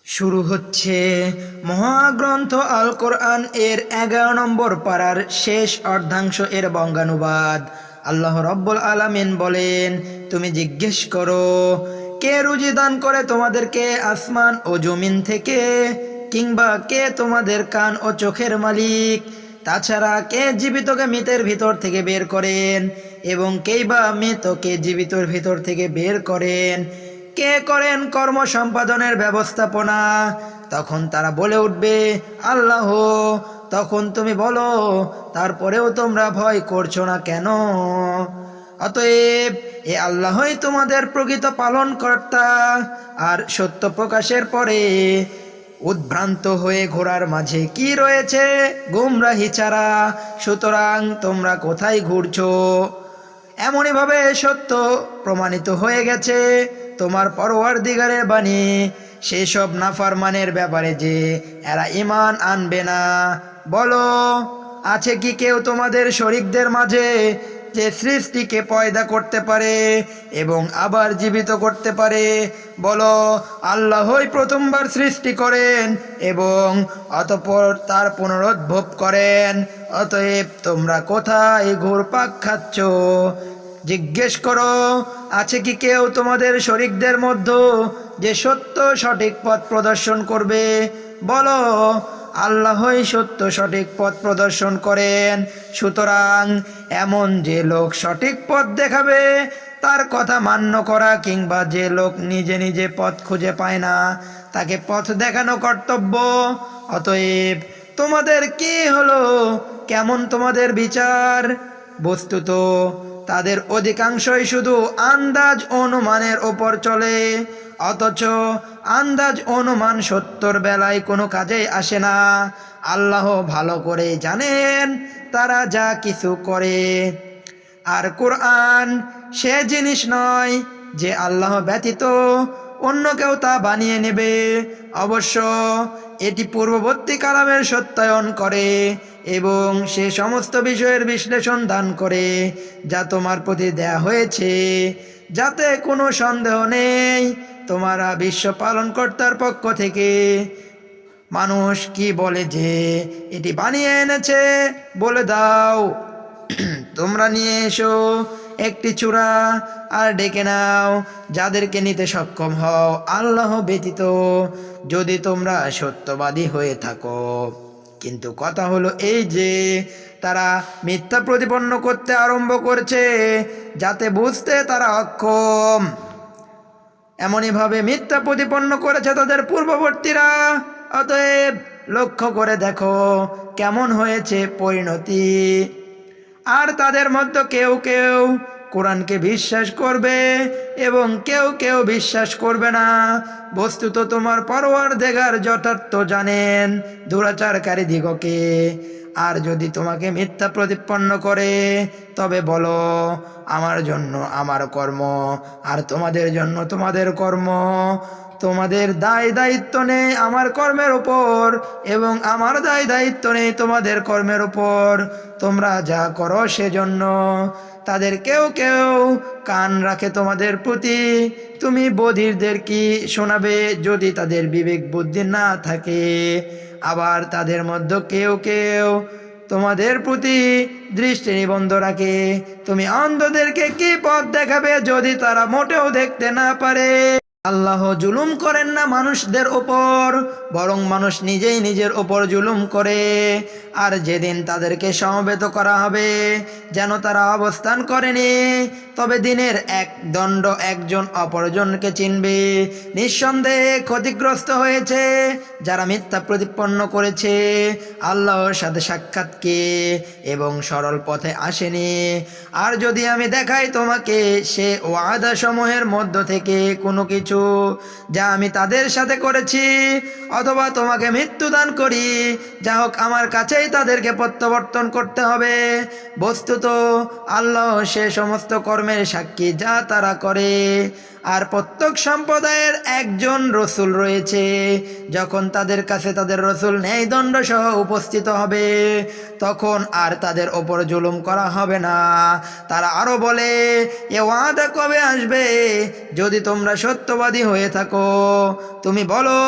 শুরু হচ্ছে মহাগ্রন্থ আল কোরআন এর 11 নম্বর পারার শেষ অর্ধাংশ এর বঙ্গানুবাদ। আল্লাহ রব্বুল আলামিন বলেন, তুমি জিজ্ঞেস করো, কে রুজি দান করে তোমাদেরকে আসমান ও জমিন থেকে, কিংবা কে তোমাদের কান ও চোখের মালিক? তাছাড়া কে জীবিতকে মৃতের ভিতর থেকে বের করেন, এবং কেই বা মৃতকে জীবিতর ভিতর থেকে বের করেন? কে করেন কর্ম সম্পাদনের ব্যবস্থাপনা? তখন তারা বলে উঠবে, আল্লাহ। তখন তুমি বলো, তারপরেও তোমরা ভয় করছো না কেন? অতএব এ আল্লাহই তোমাদের প্রকৃত পালনকর্তা। আর সত্য প্রকাশের পরে উদ্ভ্রান্ত হয়ে ঘোরার মাঝে কি রয়েছে? গুমরাহি ছাড়া। সুতরাং তোমরা কোথায় ঘুরছো? এমনইভাবে সত্য প্রমাণিত হয়ে গেছে তোমার পরওয়ারদিগারের বাণী সেসব নাফরমানের ব্যাপারে যে এরা ঈমান আনবে না। বলো, আছে কি কেউ তোমাদের শরীকদের মাঝে যে সৃষ্টিকে পয়দা করতে পারে এবং আবার জীবিত করতে পারে? বলো, আল্লাহই প্রথমবার সৃষ্টি করেন এবং অতঃপর তার পুনরুদ্ভব করেন। অতএব তোমরা কোথায় ঘুরপাক খাচ্ছ? জিজ্ঞেস করো, আছে কি কেউ তোমাদের শরীকদের মধ্যে যে সত্য সঠিক পথ প্রদর্শন করবে? বলো, আল্লাহই সত্য সঠিক পথ প্রদর্শন করেন। সুতরাং এমন যে লোক সঠিক পথ দেখাবে তার কথা মান্য করা, কিংবা যে লোক নিজে নিজে পথ খুঁজে পায় না তাকে পথ দেখানো কর্তব্য। অতএব তোমাদের কি হলো? কেমন তোমাদের বিচার? বস্তুত তাদের অধিকাংশই শুধু আন্দাজ অনুমানের ওপর চলে, অথচ আন্দাজ অনুমান সত্যর বেলায় কোনো কাজেই আসে না। আল্লাহ ভালো করে জানেন তারা যা কিছু করে। আর কোরআন সে জিনিস নয় যে আল্লাহ ব্যতীত অন্য কেউ তা বানিয়ে নেবে। অবশ্য এটি পূর্ববর্তী কালামের সত্যায়ন করে এবং সে সমস্ত বিষয়ের বিশ্লেষণ দান করে যা তোমার প্রতি দেয়া হয়েছে, যাতে কোনো সন্দেহ নেই তোমারা বিশ্ব পালনকর্তার পক্ষ থেকে। মানুষ কি বলে যে এটি বানিয়ে এনেছে? বলে দাও, তোমরা নিয়ে এসো একটি চূড়া আর ডেকে নাও যাদেরকে নিতে সক্ষম হও আল্লাহ ব্যতীত, যদি তোমরা সত্যবাদী হয়ে থাকো। কিন্তু কথা হলো এই যে তারা মিথ্যা প্রতিপন্ন করতে আরম্ভ করছে, যাতে বুঝতে তারা অক্ষম। এমনইভাবে মিথ্যা প্রতিপন্ন করেছে তাদের পূর্ববর্তীরা। অতএব লক্ষ্য করে দেখো কেমন হয়েছে পরিণতি। আর তাদের মধ্যে কেউ কেউ কোরআনকে বিশ্বাস করবে এবং কেউ কেউ বিশ্বাস করবে না। বস্তুত তোমার পরওয়ারদিগার যথার্থ জানেন দুরাচারকারী দিগকে। আর যদি তোমাকে মিথ্যা প্রতিপন্ন করে তবে বলো, আমার জন্য আমার কর্ম আর তোমাদের জন্য তোমাদের কর্ম। তোমাদের দায় দায়িত্ব নেই আমার কর্মের উপর এবং আমার দায় দায়িত্ব নেই তোমাদের কর্মের উপর। তোমরা যা করো সেজন্য। তাদের কেউ কেউ কান রাখে তোমাদের প্রতি। তুমি বধিরদের কি শোনাবে যদি তাদের বিবেক বুদ্ধি না থাকে? আবার তাদের মধ্যে কেউ কেউ তোমাদের প্রতি দৃষ্টি নিবন্ধ রাখে। তুমি অন্ধদেরকে কি পথ দেখাবে যদি তারা মোটেও দেখতে না পারে? আল্লাহ জুলুম করেন না মানুষদের ওপর, বরং মানুষ নিজেই নিজের ওপর জুলুম করে। আর যেদিন তাদেরকে সমবেত করা হবে যেন তারা অবস্থান করেনি, তবে দিনের এক দণ্ড একজন অপরজনকে চিনবে। নিঃসন্দেহে ক্ষতিগ্রস্ত হয়েছে যারা মিথ্যা প্রতিপন্ন করেছে আল্লাহর সাথে সাক্ষাৎকে এবং সরল পথে আসেনি। আর যদি আমি দেখাই তোমাকে সে ওয়াদা সমূহের মধ্য থেকে কোনো কিছু যা আমি তাদের সাথে করেছি, অথবা তোমাকে মৃত্যু দান করি, যা হোক আমার কাছেই তাদেরকে প্রত্যাবর্তন করতে হবে। বস্তুত আল্লাহ সে সমস্ত কর্মের সাক্ষী যা তারা করে। আর প্রত্যেক সম্প্রদায়ের একজন রসুল রয়েছে। যখন তাদের কাছে তাদের রসুল ন্যায়দণ্ড সহ উপস্থিত হবে তখন আর তাদের ওপর জুলুম করা হবে না। তারা আরো বলে, এ ওয়াদা কবে আসবে? যদি তোমরা সত্যবাদী হয়ে থাকো তুমি বলো,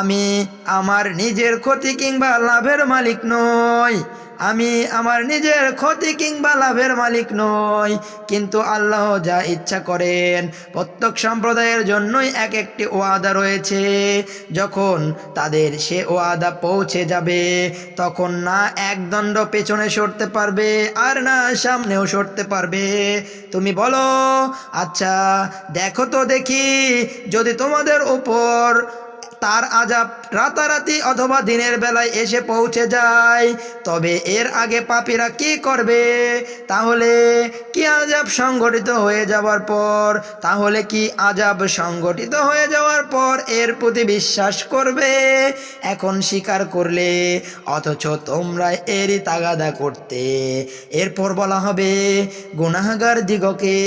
আমি আমার নিজের ক্ষতি কিংবা লাভের মালিক নই। আমি আমার নিজের ক্ষতি কিংবা লাভের মালিক নই, কিন্তু আল্লাহ যা ইচ্ছা করেন। প্রত্যেক সম্প্রদায়ের জন্যই এক একটি ওয়াদা রয়েছে। যখন তাদের সে ওয়াদা পৌঁছে যাবে তখন না এক দণ্ড পেছনে সরতে পারবে আর না সামনেও সরতে পারবে। তুমি বলো, আচ্ছা দেখো তো দেখি, যদি তোমাদের উপর তার আযাব রাতারাতি অথবা দিনের বেলায় এসে পৌঁছে যায় তবে এর আগে পাপীরা কি করবে? তাহলে কি আযাব সংগঠিত হয়ে যাওয়ার পর এর প্রতি বিশ্বাস করবে? এখন স্বীকার করলে অথচ তোমরা এরই তাগাদা করতে। এরপর বলা হবে, গুনাহগার দিগকে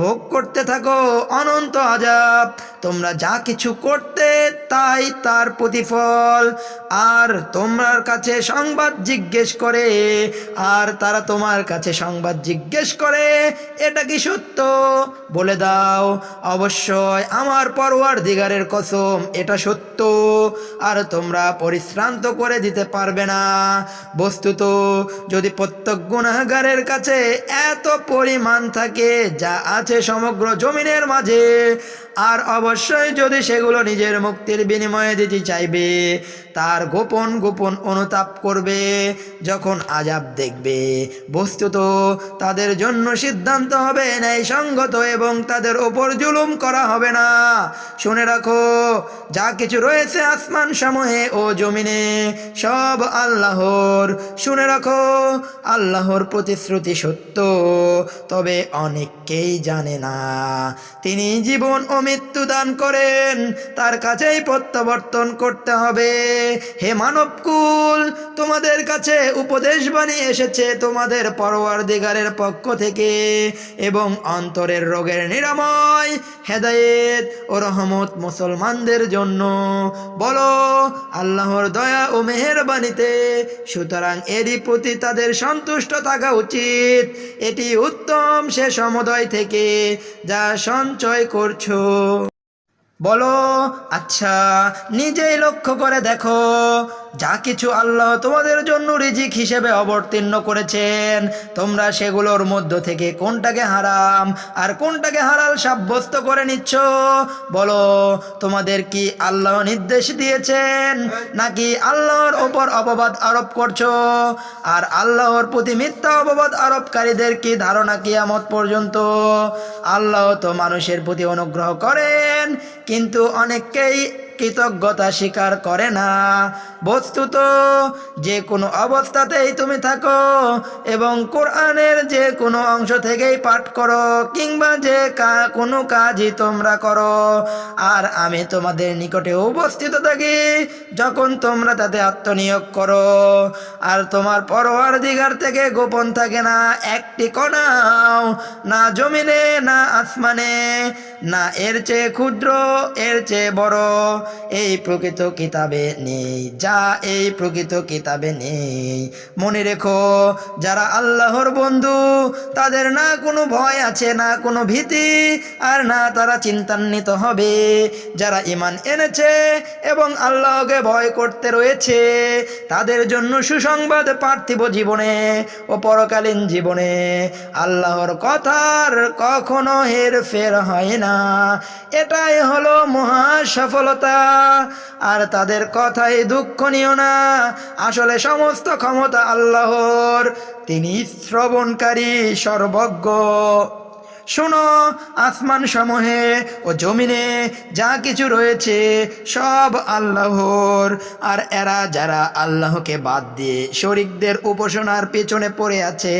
ভোগ করতে থাকো অনন্ত আযাব। তোমরা যা কিছু করতে তাই তার প্রতিফল। আর তোমার কাছে সংবাদ জিজ্ঞেস করে, আর তারা তোমার কাছে সংবাদ জিজ্ঞেস করে, এটা কি সত্য? বলে দাও, অবশ্যই আমার পরওয়ারদিগারের কসম এটা সত্য। আর তোমরা পরিশ্রান্ত করে দিতে পারবে না। বস্তুত যদি প্রত্যেক গুনাহগারের কাছে এত পরিমাণ থাকে যা আছে সমগ্র জমিনের মাঝে, আর অবশ্যই যদি সেগুলো নিজের মুক্তির বিনিময়ে দিতে চাইবে, তার গোপন গোপন অনুতাপ করবে যখন আযাব দেখবে, বস্তুত তাদের জন্য সিদ্ধান্ত হবে ন্যায়সঙ্গত এবং তাদের ওপর জুলুম করা হবে না। শুনে রাখো, যা কিছু রয়েছে আসমান সমূহে ও জমিনে সব আল্লাহর। শুনে রাখো, আল্লাহর প্রতিশ্রুতি সত্য, তবে অনেকেই জানে না। তিনি জীবন ও মৃত্যু দান করেন, তার কাছেই প্রত্যাবর্তন করতে হবে। হে মানবকুল, তোমাদের কাছে উপদেশ বাণী এসেছে তোমাদের পরওয়ারদিগারের পক্ষ থেকে এবং অন্তরের রোগের নিরাময়, হেদায়েত ও রহমত মুসলমানদের জন্য। বলো, আল্লাহর দয়া ও মেহেরবানিতে, সুতরাং এরই প্রতি তাদের সন্তুষ্ট থাকা উচিত। এটি উত্তম সে সমুদয় থেকে যা সঞ্চয় করছো। বলো, আচ্ছা নিজেই লক্ষ্য করে দেখো, যা কিছু আল্লাহ তোমাদের জন্য রিজিক হিসেবে অবতীর্ণ করেছেন তোমরা সেগুলোর মধ্য থেকে কোনটাকে হারাম আর কোনটাকে হালাল সাব্যস্ত করে নিচ্ছ? বলো, তোমাদের কি আল্লাহ নির্দেশ দিয়েছেন নাকি আল্লাহর ওপর অপবাদ আরোপ করছো? আর আল্লাহর প্রতি মিথ্যা অপবাদ আরোপকারীদের কি ধারণা কিয়ামত পর্যন্ত? আল্লাহ তো মানুষের প্রতি অনুগ্রহ করেন, কিন্তু অনেককেই কৃতজ্ঞতা স্বীকার করে না। বস্তুত যে কোনো অবস্থাতেই তুমি থাকো এবং কোরআনের যে কোনো অংশ থেকেই পাঠ করো কিংবা যে কোনো কাজই তোমরা করো, আর আমি তোমাদের নিকটে উপস্থিত থাকি যখন তোমরা তাতে আত্মনিয়োগ করো, আর তোমার পরওয়ারদিগার থেকে গোপন থাকে না একটি কণাও, না জমিনে না আসমানে, না এর চেয়ে ক্ষুদ্র এর চেয়ে বড় এই প্রকৃত কিতাবে নেই, যা এই প্রকৃত কিতাবে নেই। মনে রেখো, যারা আল্লাহর বন্ধু তাদের না কোনো ভয় আছে, না কোনো ভীতি, আর না তারা চিন্তান্বিত হবে। যারা ঈমান এনেছে এবং আল্লাহকে ভয় করতে রয়েছে তাদের জন্য সুসংবাদ পার্থিব জীবনে ও পরকালীন জীবনে। আল্লাহর কথার কখনো হেরফের হয় না, এটাই হলো মহা সফলতা। আর তাদের কথাই দুঃখ নিও না, আসলে সমস্ত ক্ষমতা আল্লাহর, তিনি শ্রবণকারী সর্বজ্ঞ। শোনো, আসমান সমূহে ও জমিনে যা কিছু রয়েছে সব আল্লাহর। আর এরা যারা আল্লাহকে বাদ দিয়ে শরীকদের উপাসনার পেছনে পড়ে আছে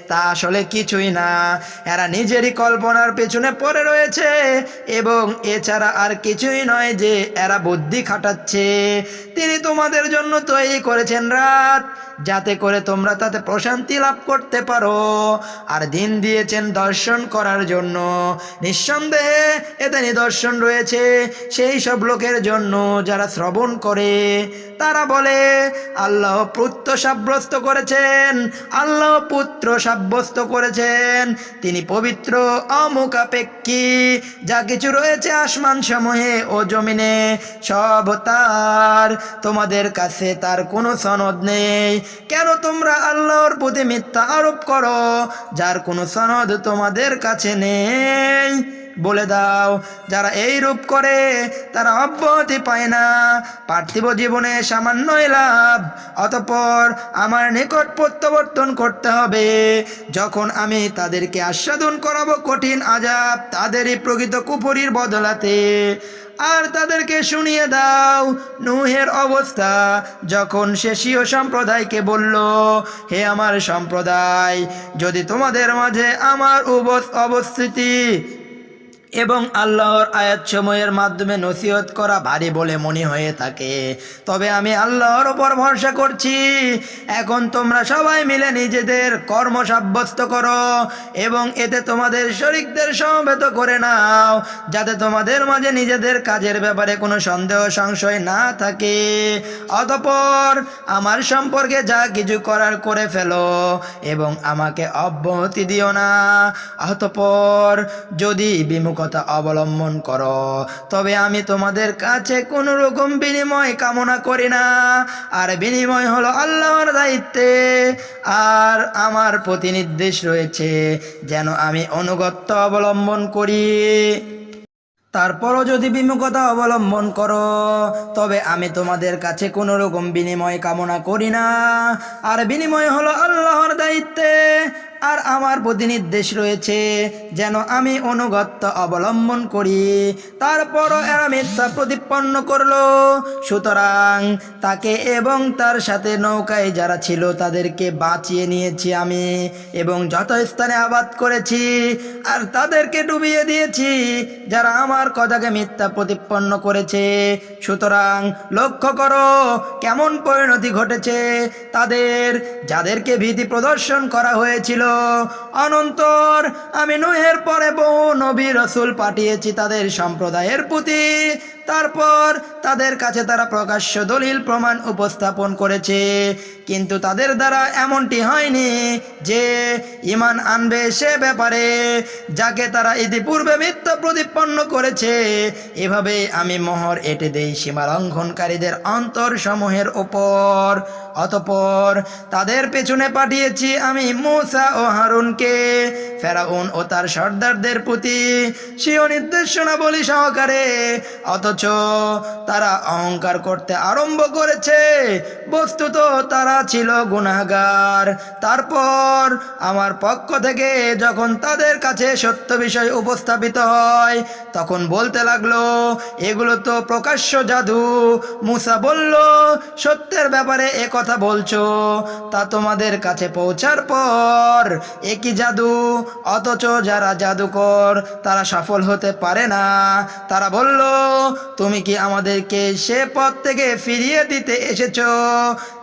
তা আসলে কিছুই না, এরা নিজেরই কল্পনার পেছনে পড়ে রয়েছে এবং এছাড়া আর কিছুই নয় যে এরা বুদ্ধি খাটাচ্ছে। তিনি তোমাদের জন্য তৈরি করেছেন রাত, যাতে করে তোমরা তাতে প্রশান্তি লাভ করতে পারো, আর দিন দিয়েছেন দর্শন করার জন্য। নিঃসন্দেহে এতে নিদর্শন রয়েছে সেই সব লোকের জন্য যারা শ্রবণ করে। তারা বলে আল্লাহ পুত্র সাব্যস্ত করেছেন, আল্লাহ পুত্র সাব্যস্ত করেছেন, তিনি পবিত্র অমুখাপেক্ষী। যা কিছু রয়েছে আসমান সমূহে ও জমিনে সব তার, তোমাদের কাছে তার কোনো সনদ নেই। কেন তোমরা আল্লাহর প্রতি মিথ্যা আরোপ করো যার কোনো সনদ তোমাদের কাছে নেই? বলে দাও, যারা এই রূপ করে তারা অব্যাহতি পায় না, পার্থিব জীবনে সামান্যই লাভ। অতঃপর আমার নিকট প্রত্যাবর্তন করতে হবে, যখন আমি তাদেরকে আস্বাদন করাবো কঠিন আযাব তাদেরই প্রকৃত কুফরির বদলাতে। আর তাদেরকে শুনিয়ে দাও নূহের অবস্থা, যখন সে স্বীয় সম্প্রদায়কে বলল, হে আমার সম্প্রদায়, যদি তোমাদের মাঝে আমার অবস্থিতি এবং আল্লাহর আয়াতসমূহের মাধ্যমে নসিহত করা ভারী বলে মনে হয়ে থাকে, তবে আমি আল্লাহর ওপর ভরসা করছি। এখন তোমরা সবাই মিলে নিজেদের কর্ম সাব্যস্ত করো এবং এতে তোমাদের শরীকদের সমবেত করে নাও, যাতে তোমাদের মাঝে নিজেদের কাজের ব্যাপারে কোনো সন্দেহ সংশয় না থাকে। অতঃপর আমার সম্পর্কে যা কিছু করার করে ফেলো এবং আমাকে অব্যাহতি দিও না। অতঃপর যদি বিমুখ কথা অবলম্বন করো, তবে আমি তোমাদের কাছে কোনো রকম বিনিময় কামনা করি না, আর বিনিময় হলো আল্লাহর দায়িত্বে। আর আমার প্রতি নির্দেশ রয়েছে যেন আমি আনুগত্য অবলম্বন করি। তারপরও যদি বিমুখতা অবলম্বন করো, তবে আমি তোমাদের কাছে কোনো রকম বিনিময় কামনা করি না, আর বিনিময় হলো আল্লাহর দায়িত্বে। আর আমার প্রতি নির্দেশ রয়েছে যেন আমি আনুগত্য অবলম্বন করি। তারপরও এরা মিথ্যা প্রতিপন্ন করলো। সুতরাং তাকে এবং তার সাথে নৌকায় যারা ছিল তাদেরকে বাঁচিয়ে নিয়েছি আমি, এবং যথাস্থানে আবাদ করেছি, আর তাদেরকে ডুবিয়ে দিয়েছি যারা আমার কথাকে মিথ্যা প্রতিপন্ন করেছে। সুতরাং লক্ষ্য করো কেমন পরিণতি ঘটেছে তাদের, যাদেরকে ভীতি প্রদর্শন করা হয়েছিল। অনন্তর আমি নূহের পরে বহু নবী রাসূল পাঠিয়েছি তাদের সম্প্রদায়ের প্রতি। তারপর তাদের কাছে তারা প্রকাশ্য দলিল প্রমাণ উপস্থাপন করেছে, কিন্তু তাদের দ্বারা এমনটি হয়নি যে ঈমান আনবে সে ব্যাপারে যাকে তারা ইতিপূর্বে মিথ্যা প্রতিপন্ন করেছে। এভাবে আমি মোহর এঁটে দেই সীমালঙ্ঘনকারীদের অন্তর সমূহের ওপর। অতঃপর তাদের পেছনে পাঠিয়েছি আমি মূসা ও হারুনকে ফেরাউন ও তার সর্দারদের প্রতি স্বীয় নির্দেশনাবলী সহকারে। অথচ তারা অহংকার করতে আরম্ভ করেছে, বস্তুত তারা ছিল গুনাহগার। তারপর আমার পক্ষ থেকে যখন তাদের কাছে সত্য বিষয় উপস্থাপিত হয়, তখন বলতে লাগলো, এগুলো তো প্রকাশ্য জাদু। মূসা বলল, সত্যের ব্যাপারে এ কথা বলছো, তা তোমাদের কাছে পৌঁছার পর একই জাদু। অথচ যারা জাদুকর তারা সফল হতে পারে না। তারা বলল, তুমি কি আমাদেরকে সে পথ থেকে ফিরিয়ে দিতে এসেছো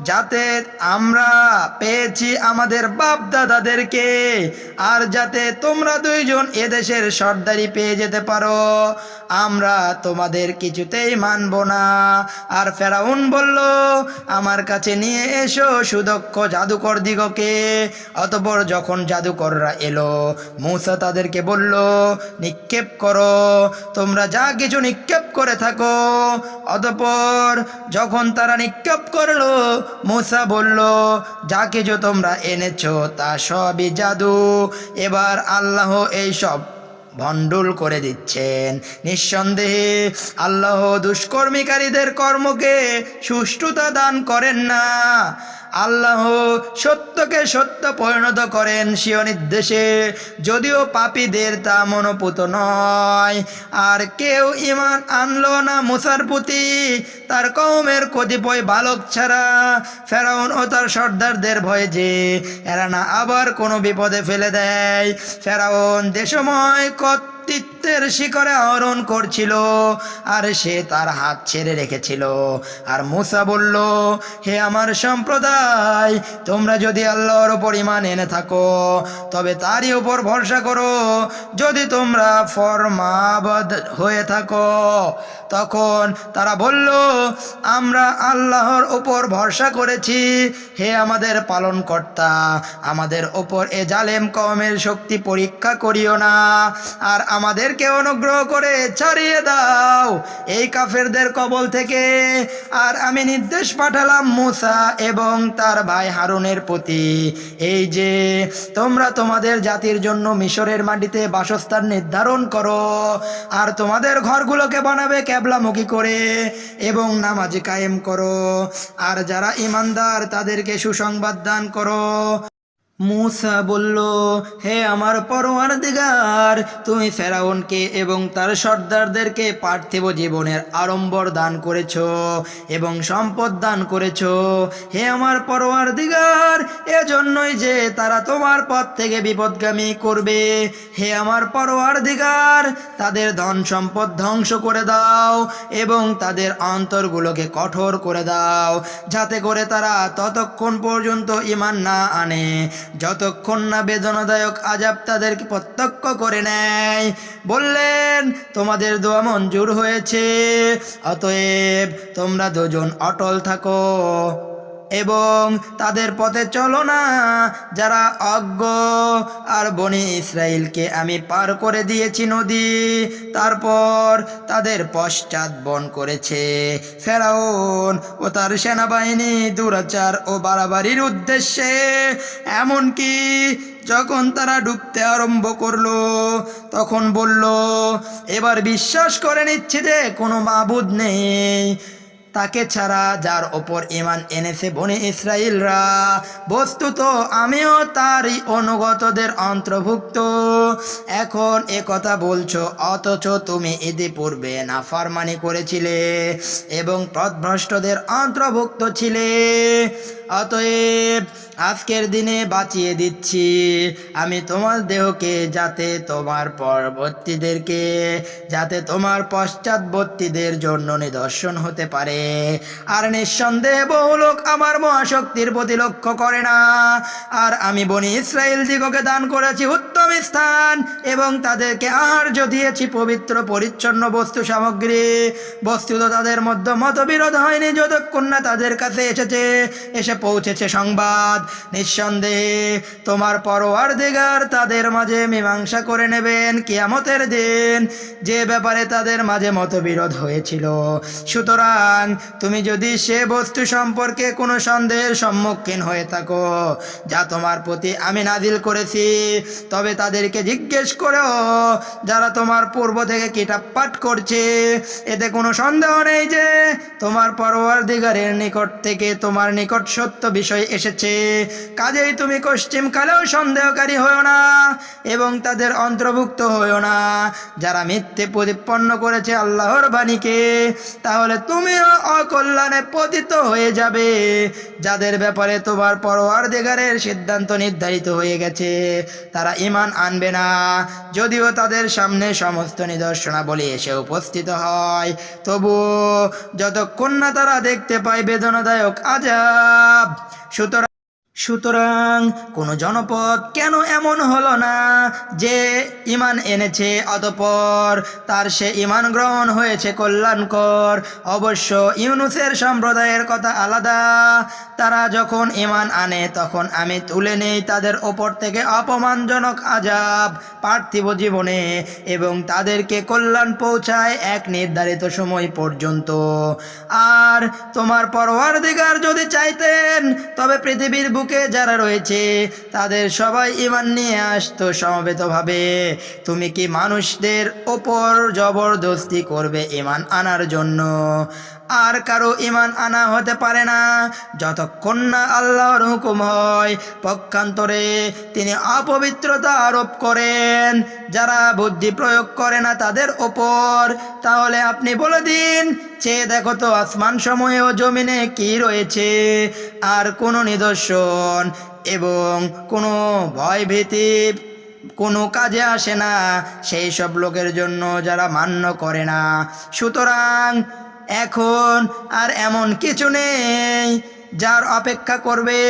যাতে আমরা পেয়েছি আমাদের বাপ দাদাদেরকে, আর যাতে তোমরা দুইজন এদেশের সর্দারি পেয়ে যেতে পারো? আমরা তোমাদের কিছুতেই মানব না। আর ফেরাউন বলল, আমার কাছে নিয়ে এসো সুদক্ষ জাদুকর দিগকে। অতঃপর যখন জাদুকররা এলো, মূসা তাদেরকে বলল, নিক্ষেপ করো, তোমরা যা কিছু নিক্ষেপ করে থাকো। অতঃপর যখন তারা নিক্ষেপ করলো, মূসা বলল, যা কিছু তোমরা এনেছো তা সবই জাদু। এবার আল্লাহ এই সব ভণ্ডুল করে দিচ্ছেন। নিঃসন্দেহে আল্লাহ দুষ্কর্মীকারীদের কর্মকে সুষ্ঠুতা দান করেন না। আল্লাহ সত্যকে সত্য পরিণত করেন স্বীয় নির্দেশে, যদিও পাপীদের তা মনোপুত নয়। আর কেউ ঈমান আনলো না মূসার প্রতি তার কওমের কতিপয় বালক ছাড়া, ফেরাউন ও তার সর্দারদের ভয়ে যে এরা না আবার কোনো বিপদে ফেলে দেয়। ফেরাউন দেশময় কর্তৃত্ব বৃক্ষের শিকড়ে আরোহণ করছিল, আর সে তার হাত ছেড়ে রেখেছিল। আর মূসা বলল, হে আমার সম্প্রদায়, তোমরা যদি আল্লাহর উপর ঈমান এনে থাকো তবে তারই উপর ভরসা করো। যদি তোমরা ফরমাবাদ হয়ে থাকো। তখন তারা বলল, আমরা আল্লাহর উপর ভরসা করেছি। হে আমাদের পালনকর্তা, আমাদের উপর এ জালেম কওমের শক্তি পরীক্ষা করিও না, আর আমাদেরকে অনুগ্রহ করে ছাড়িয়ে দাও এই কাফেরদের কবল থেকে। আর আমি নির্দেশ পাঠালাম মূসা এবং তার ভাই হারুনের প্রতি, এই যে তোমরা তোমাদের জাতির জন্য মিশরের মাটিতে বাসস্থান নির্ধারণ করো, আর তোমাদের ঘরগুলোকে বানাবে ক্যাবলামুখী করে, এবং নামাজ কায়েম করো, আর যারা ঈমানদার তাদেরকে সুসংবাদ দান করো। মূসা বলল, হে আমার পরওয়ারদিগার, তুমি ফেরাউনকে এবং তার সর্দারদেরকে পার্থিব জীবনের আড়ম্বর দান করেছ এবং সম্পদ দান করেছ। হে আমার পরওয়ারদিগার, এজন্যই যে তারা তোমার পথ থেকে বিপদগামী করবে। হে আমার পরওয়ারদিগার, তাদের ধন সম্পদ ধ্বংস করে দাও এবং তাদের অন্তরগুলোকে কঠোর করে দাও, যাতে করে তারা ততক্ষণ পর্যন্ত ঈমান না আনে যতক্ষণ না বেদনাদায়ক আযাব তাদেরকে প্রত্যক্ষ করে নেয়। বললেন, তোমাদের দোয়া মঞ্জুর হয়েছে, অতএব তোমরা দুজন অটল থাকো এবং তাদের পথে চলো না যারা অজ্ঞ। আর বনি ইসরাইলকে আমি পার করে দিয়েছি নদী, তারপর তাদের পশ্চাৎ বন করেছে ফেরাউন ও তার সেনাবাহিনী দুরাচার ও বাড়াবাড়ির উদ্দেশ্যে। এমনকি যখন তারা ডুবতে আরম্ভ করলো তখন বলল, এবার বিশ্বাস করে নিচ্ছে যে কোনো মাবুদ নেই তাকে ছাড়া, যার ওপর ঈমান এনেছে বনি ইসরাইলরা। বস্তুত আমিও তারই অনুগতদের অন্তর্ভুক্ত। এখন এ কথা বলছো, অথচ তুমি ইতিপূর্বে নাফরমানি করেছিলে এবং পথভ্রষ্টদের অন্তর্ভুক্ত ছিলে। অতএব আজকের দিনে বাঁচিয়ে দিচ্ছি আমি তোমার দেহকে, যাতে তোমার পশ্চাৎবর্তীদের জন্য নিদর্শন হতে পারে। আর নিঃসন্দেহে বহু লোক আমার মহাশক্তির প্রতি লক্ষ্য করে না। আর আমি বনি ইসরাইল দিগকে দান করেছি উত্তম স্থান এবং তাদেরকে আহার্য দিয়েছি পবিত্র পরিচ্ছন্ন বস্তু সামগ্রী। বস্তুত তাদের মধ্যে মতবিরোধ হয়নি যতক্ষণ না তাদের কাছে এসে পৌঁছেছে সংবাদ। নিঃসন্দেহে তোমার পরওয়ারদিগার তাদের মাঝে মীমাংসা করে নেবেন কিয়ামতের দিন, যে ব্যাপারে তাদের মাঝে মতবিরোধ হয়েছিল। সুতরাং তুমি যদি সে বস্তু সম্পর্কে কোনো সন্দেহের সম্মুখীন হয়ে থাকো যা তোমার প্রতি আমি নাজিল করেছি, তবে তাদেরকে জিজ্ঞেস করো যারা তোমার পূর্ব থেকে কিতাব পাঠ করছে। এতে কোনো সন্দেহ নেই যে তোমার পরওয়ারদিগারের নিকট থেকে তোমার নিকট সত্য বিষয় এসেছে। কাজেই তুমি পশ্চিম কালেও সন্দেহকারী হও না এবং তাদের অন্তর্ভুক্ত হও না যারা মিথ্যে প্রতিপন্ন করেছে আল্লাহর বাণীকে। তাহলে তুমিও অকল্যাণে পতিত হয়ে যাবে, যাদের ব্যাপারে তোমার পরওয়ারদিগারের সিদ্ধান্ত নির্ধারিত হয়ে গেছে। তারা ঈমান আনবে না যদিও তাদের সামনে সমস্ত নিদর্শনাবলী এসে উপস্থিত হয়, তবুও যতক্ষণ না তারা দেখতে পায় বেদনাদায়ক আযাব। সুতরাং কোন জনপদ কেন এমন হলো না যে ঈমান এনেছে অতঃপর তার সে ঈমান গ্রহণ হয়েছে কল্যাণকর? অবশ্য ইউনুসের সম্প্রদায়ের কথা আলাদা। তারা যখন ঈমান আনে তখন আমি তুলে নেই তাদের ওপর থেকে অপমানজনক আযাব পার্থিব জীবনে এবং তাদেরকে কল্যাণ পৌঁছায় এক নির্ধারিত সময় পর্যন্ত। আর তোমার পরওয়ারদিগার যদি চাইতেন তবে পৃথিবীর বুকে যারা রয়েছে তাদের সবাই ঈমান নিয়ে আসতো সমবেতভাবে। তুমি কি মানুষদের ওপর জবরদস্তি করবে ঈমান আনার জন্য? আর কারো ঈমান আনা হতে পারে না যতক্ষণ না আল্লাহর হুকুম হয়। পক্ষান্তরে তিনি অপবিত্রতা আরোপ করেন যারা বুদ্ধি প্রয়োগ করে না তাদের ওপর। তাহলে আপনি বলে দিন, চেয়ে দেখো তো আসমান সমূহে ও জমিনে কি রয়েছে, আর কোনো নিদর্শন এবং কোনো ভয়ভীতি কোনো কাজে আসে না সেই সব লোকের জন্য যারা মান্য করে না। সুতরাং এখন আর এমন কিছু নেই যার অপেক্ষা করবে,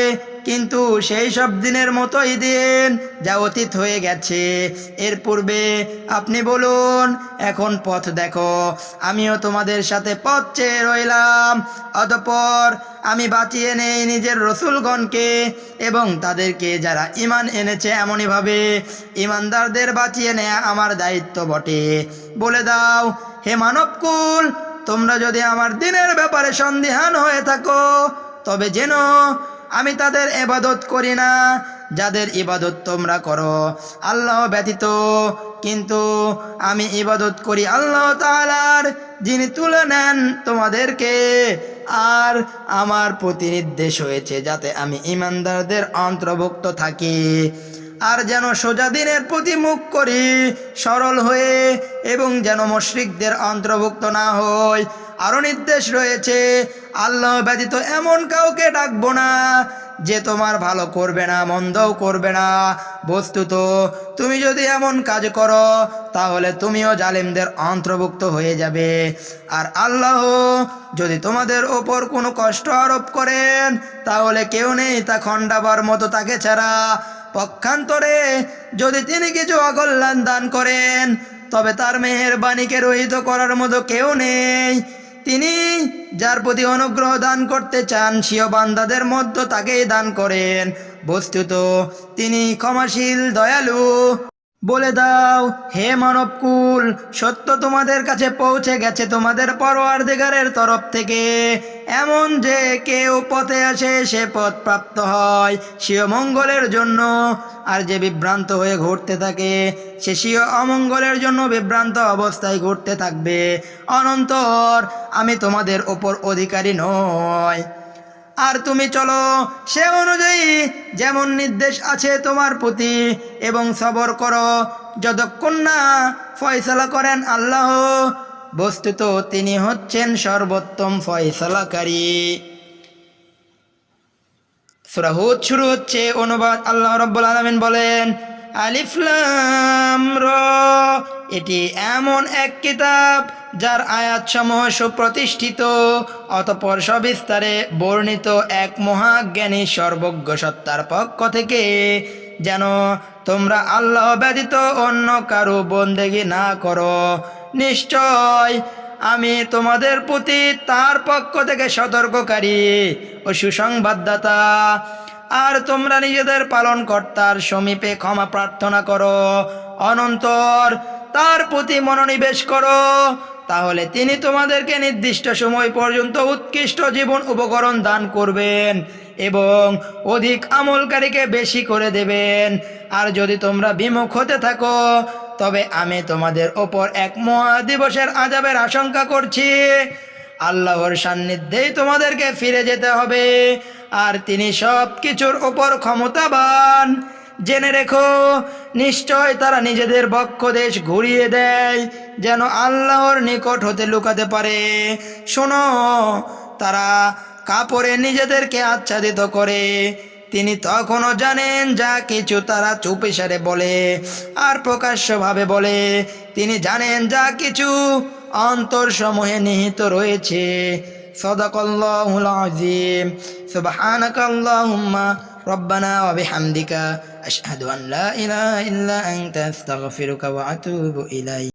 কিন্তু সেই সব দিনের মতোই দিন যা অতীত হয়ে গেছে। এর পূর্বে আপনি বলুন, এখন পথ দেখো, আমিও তোমাদের সাথে পথ চেয়ে রইলাম। অতঃপর আমি বাঁচিয়ে নেই নিজের রসুলগণকে এবং তাদেরকে যারা ঈমান এনেছে, এমনইভাবে ঈমানদারদের বাঁচিয়ে নেয়া আমার দায়িত্ব বটে। বলে দাও হে মানবকুল, তোমরা যদি আমার দিনের ব্যাপারে সন্দিহান হয়ে থাকো তবে যেন আমি তাদের ইবাদত করি না যাদের ইবাদত তোমরা করো আল্লাহ ব্যতীত, কিন্তু আমি ইবাদত করি আল্লাহ তাআলার, যিনি তুলে নেন তোমাদেরকে। আর আমার প্রতি নির্দেশ হয়েছে যাতে আমি ঈমানদারদের অন্তর্ভুক্ত থাকি, আর যেন সোজা দিনের প্রতি মুখ করি সরল হয়ে, এবং যেন মুশরিকদের অন্তর্ভুক্ত না হই। আরও নির্দেশ রয়েছে, আল্লাহ ব্যতীত এমন কাউকে ডাকবো না যে তোমার ভালো করবে না মন্দও করবে না। বস্তুত তুমি যদি এমন কাজ করো তাহলে তুমিও জালিমদের অন্তর্ভুক্ত হয়ে যাবে। আর আল্লাহ যদি তোমাদের ওপর কোনো কষ্ট আরোপ করেন তাহলে কেউ নেই তা খণ্ডাবার মতো তাকে ছাড়া। পক্ষান্তরে যদি তিনি কিছু অকল্যাণ দান করেন তবে তার মেহেরবাণীকে রহিত করার মতো কেউ নেই। তিনি যার প্রতি অনুগ্রহ দান করতে চান স্বীয় বান্দাদের মধ্যে তাকেই দান করেন। বস্তুত তিনি ক্ষমাশীল দয়ালু। বলে দাও হে মানবকুল, সত্য তোমাদের কাছে পৌঁছে গেছে তোমাদের পরওয়ারদিগারের তরফ থেকে, এমন যে কেউ পথে আসে সে পথ প্রাপ্ত হয় স্বীয় মঙ্গলের জন্য, আর যে বিভ্রান্ত হয়ে ঘুরতে থাকে সে স্বীয় অমঙ্গলের জন্য বিভ্রান্ত অবস্থায় ঘুরতে থাকবে। অনন্তর আমি তোমাদের ওপর অধিকারী নই। আর তুমি চলো সে অনুযায়ী যেমন নির্দেশ আছে তোমার প্রতি, এবং সবর করো যতক্ষণ না ফয়সালা করেন আল্লাহ। বস্তুত তিনি হচ্ছেন সর্বোত্তম ফয়সালাকারী। সূরা হুদ শুরু হচ্ছে। অনুবাদ আল্লাহ রাব্বুল আলামিন বলেন, আলিফ লাম র, এটি এমন এক কিতাব যার আয়াতসমূহ সুপ্রতিষ্ঠিত, অতঃপর সবিস্তারে বর্ণিত এক মহাজ্ঞানী সর্বজ্ঞ সত্তার পক্ষ থেকে, যেন তোমরা আল্লাহ ব্যতীত অন্য কারো বন্দেগী না করো। নিশ্চয় আমি তোমাদের প্রতি তার পক্ষ থেকে সতর্ককারী ও সুসংবাদদাতা। আর তোমরা নিজেদের পালনকর্তার সমীপে ক্ষমা প্রার্থনা করো, অনন্তর তার প্রতি মনোনিবেশ করো, তাহলে তিনি তোমাদেরকে নির্দিষ্ট সময় পর্যন্ত উৎকৃষ্ট জীবন উপকরণ দান করবেন এবং অধিক আমলকারীকে বেশি করে দেবেন। আর যদি তোমরা বিমুখ হতে থাকো তবে আমি তোমাদের ওপর এক মহাদিবসের আযাবের আশঙ্কা করছি। আল্লাহর সান্নিধ্যেই তোমাদেরকে ফিরে যেতে হবে, আর তিনি সব কিছুর ওপর ক্ষমতাবান। জেনে রেখো, নিশ্চয় তারা নিজেদের বক্ষদেশ ঘুরিয়ে দেয় যেন আল্লাহর নিকট হতে লুকাতে পারে। শোনো, তারা কাপড়ে নিজেদেরকে আচ্ছাদিত করে, তিনি তখনও জানেন যা কিছু তারা চুপিসারে বলে আর প্রকাশ্যভাবে বলে। তিনি জানেন যা কিছু অন্তরসমূহে নিহিত রয়েছে। সাদাকাল্লাহুল আযীম। সুবহানাকাল্লাহুম্মা রব্বানা ওয়া বিহামদিকা আশহাদু আন লা ইলাহা ইল্লা আনতা আস্তাগফিরুকা ওয়া আতুবু ইলাইক।